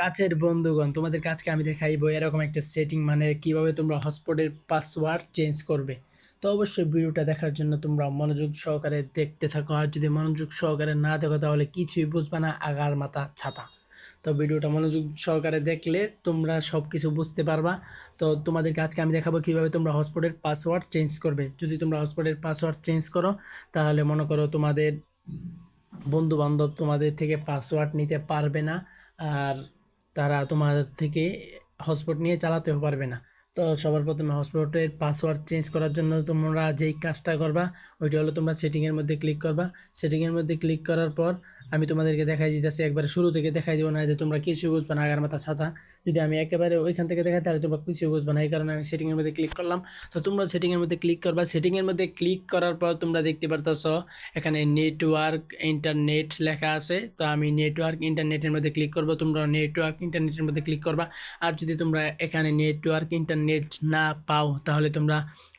কাছের বন্ধুগণ, তোমাদের কাছকে আমি দেখাইবো এরকম একটা সেটিং, মানে কিভাবে তোমরা হটস্পটের পাসওয়ার্ড চেঞ্জ করবে। তো অবশ্যই ভিডিওটা দেখার জন্য তোমরা মনোযোগ সহকারে দেখতে থাকো, আর যদি মনোযোগ সহকারে না দেখো তাহলে কিছুই বুঝবে না, আগার মাথা ছাতা। তো ভিডিওটা মনোযোগ সহকারে দেখলে তোমরা সব কিছু বুঝতে পারবা। তো তোমাদেরকে আজকে আমি দেখাবো কীভাবে তোমরা হটস্পটের পাসওয়ার্ড চেঞ্জ করবে। যদি তোমরা হটস্পটের পাসওয়ার্ড চেঞ্জ করো তাহলে মনে করো তোমাদের বন্ধু বান্ধব তোমাদের থেকে পাসওয়ার্ড নিতে পারবে না, আর তারা তোমার থেকে হটস্পট নিয়ে চালাতেও পারবে না। তো সবার প্রথমে হটস্পটের পাসওয়ার্ড চেঞ্জ করার জন্য তোমরা যেই কাজটা করবা ওইটা হলো তোমরা সেটিংয়ের মধ্যে ক্লিক করবা। সেটিংয়ের মধ্যে ক্লিক করার পর আমি তোমাদেরকে দেখাই দিতেছি, একবারে শুরু থেকে দেখাই দেবো না, যে তোমরা কিছু বুঝবে না, আগার মাথা ছাতা। যদি আমি একেবারে ওইখান থেকে দেখাই তাহলে তোমরা কিছু বুঝবে না, এই কারণে আমি সেটিংয়ের মধ্যে ক্লিক করলাম। তো তোমরা সেটিংয়ের মধ্যে ক্লিক করবা। সেটিংয়ের মধ্যে ক্লিক করার পর তোমরা দেখতে পারতেছ এখানে নেটওয়ার্ক ইন্টারনেট লেখা আছে। তো আমি নেটওয়ার্ক ইন্টারনেটের মধ্যে ক্লিক করব, তোমরা নেটওয়ার্ক ইন্টারনেটের মধ্যে ক্লিক করবা। আর যদি তোমরা এখানে নেটওয়ার্ক ইন্টারনেট না পাও তাহলে তোমরা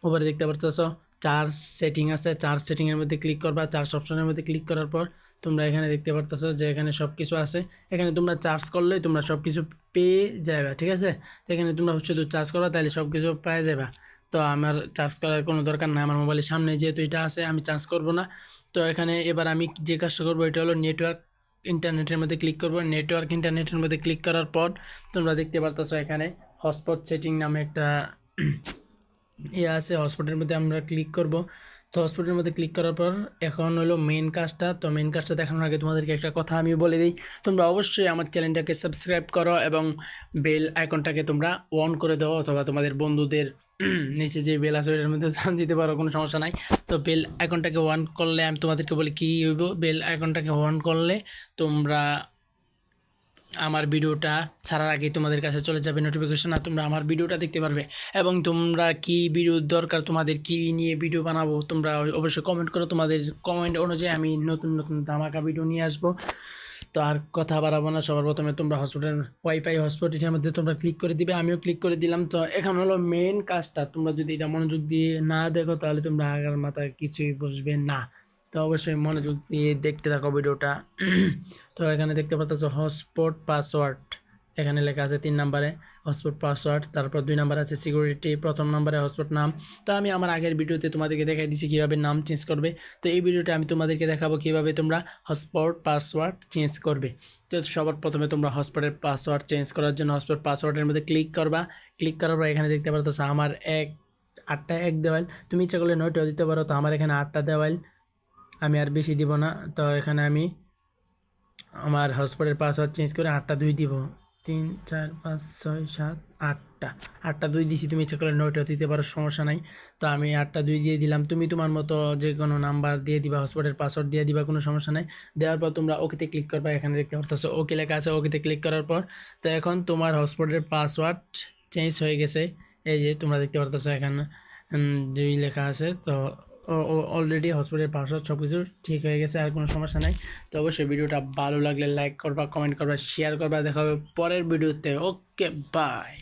উপরে দেখতে পারতেছ চার্জ সেটিং আছে, চার্জ সেটিংয়ের মধ্যে ক্লিক করবা। চার্জ অপশনের মধ্যে ক্লিক করার পর তোমরা এখানে দেখতে পারতেছো যে এখানে সব কিছু আছে। এখানে তোমরা চার্জ করলেই তোমরা সব কিছু পেয়ে যাবে, ঠিক আছে। তো এখানে তোমরা শুধু চার্জ করবা তাহলে সব কিছু পেয়ে যাবে। তো আমার চার্জ করার কোনো দরকার নাই, আমার মোবাইলের সামনে যেহেতু এটা আছে আমি চার্জ করব না। তো এখানে এবার আমি যে কাজটা করবো এটা হলো নেটওয়ার্ক ইন্টারনেটের মধ্যে ক্লিক করব। নেটওয়ার্ক ইন্টারনেটের মধ্যে ক্লিক করার পর তোমরা দেখতে পারতেছো এখানে হটস্পট সেটিং নামে একটা আছে। হটস্পটের মধ্যে আমরা ক্লিক করব। তো হটস্পটের মধ্যে ক্লিক করার পর এখন হলো মেন কাজটা। তো মেন কাজটা দেখানোর আগে তোমাদেরকে একটা কথা আমি বলে দিই, তোমরা অবশ্যই আমার চ্যানেলটাকে সাবস্ক্রাইব করো এবং বেল আইকনটাকে তোমরা অন করে দাও, অথবা তোমাদের বন্ধুদের নিচে যে বেল আছে ওটার মধ্যে দিতে পারো, কোনো সমস্যা নাই। তো বেল আইকনটাকে অন করলে আমি তোমাদেরকে বলি কী হইব। বেল আইকনটাকে অন করলে তোমরা আমার ভিডিওটা ছাড়ার আগে তোমাদের কাছে চলে যাবে নোটিফিকেশন, আর তোমরা আমার ভিডিওটা দেখতে পারবে। এবং তোমরা কি ভিডিও দরকার, তোমাদের কি নিয়ে ভিডিও বানাবো, তোমরা অবশ্যই কমেন্ট করো। তোমাদের কমেন্ট অনুযায়ী আমি নতুন নতুন ধামাকা ভিডিও নিয়ে আসবো। তো আর কথা বাড়াবো না, সবার প্রথমে তোমরা হটস্পটের ওয়াইফাই হটস্পট এটার মধ্যে তোমরা ক্লিক করে দিবে, আমিও ক্লিক করে দিলাম। তো এখন হলো মেন কাজটা, তোমরা যদি এটা মনোযোগ দিয়ে না দেখো তাহলে তোমরা আগার মাথায় কিছুই বসবে না। তো অবশ্যই মনোযোগ দিয়ে দেখতে থাকো ভিডিওটা। তো এখানে দেখতে পাচ্ছ হটস্পট পাসওয়ার্ড, এখানে লেখা আছে 3 নম্বরে হটস্পট পাসওয়ার্ড, তারপর 2 নম্বরে আছে সিকিউরিটি, প্রথম নম্বরে হটস্পট নাম। তো আমি আমার আগের ভিডিওতে তোমাদেরকে দেখাই দিয়েছি কীভাবে নাম চেঞ্জ করবে। তো এই ভিডিওটা আমি তোমাদেরকে দেখাবো কীভাবে তোমরা হটস্পট পাসওয়ার্ড চেঞ্জ করবে। তো সবার প্রথমে তোমরা হটস্পটের পাসওয়ার্ড চেঞ্জ করার জন্য হটস্পট পাসওয়ার্ডের মধ্যে ক্লিক করবা। ক্লিক করার পর এখানে দেখতে পাচ্ছ আমার 8টা এক দেওয়াল, তুমি ইচ্ছা করলে 9টাও দিতে পারো। তো আমার এখানে 8টা দেওয়াল, আমি আর বেশি দিব না। তো এখানে আমি আমার হটস্পটের পাসওয়ার্ড চেঞ্জ করে 8টা 2 দিব। 3 4 5 6 7 8টা 2 দিছি, তুমি ইচ্ছা করলে 9টাও দিতে পারো, সমস্যা নাই। তো আমি 8টা 2 দিয়ে দিলাম, তুমি তোমার মতো যে কোনো নাম্বার দিয়ে দিবা, হটস্পটের পাসওয়ার্ড দিয়ে দিবা, কোনো সমস্যা নাই। দেওয়ার পর তোমরা ওকেতে ক্লিক করবা, এখানে দেখতে পারতেছো ওকে লেখা আছে, ওকেতে ক্লিক করার পর তো এখন তোমার হটস্পটের পাসওয়ার্ড চেঞ্জ হয়ে গেছে। এই যে তোমরা দেখতে পারতেছো এখানে যেই লেখা আছে। তো অলরেডি হটস্পটের পাসওয়ার্ড সব কিছু ঠিক হয়ে গেছে, আর কোনো সমস্যা নাই। তো অবশ্যই ভিডিওটা ভালো লাগলে লাইক করবা, কমেন্ট করবা, শেয়ার করবা। দেখা হবে পরের ভিডিওতে। ওকে, বাই।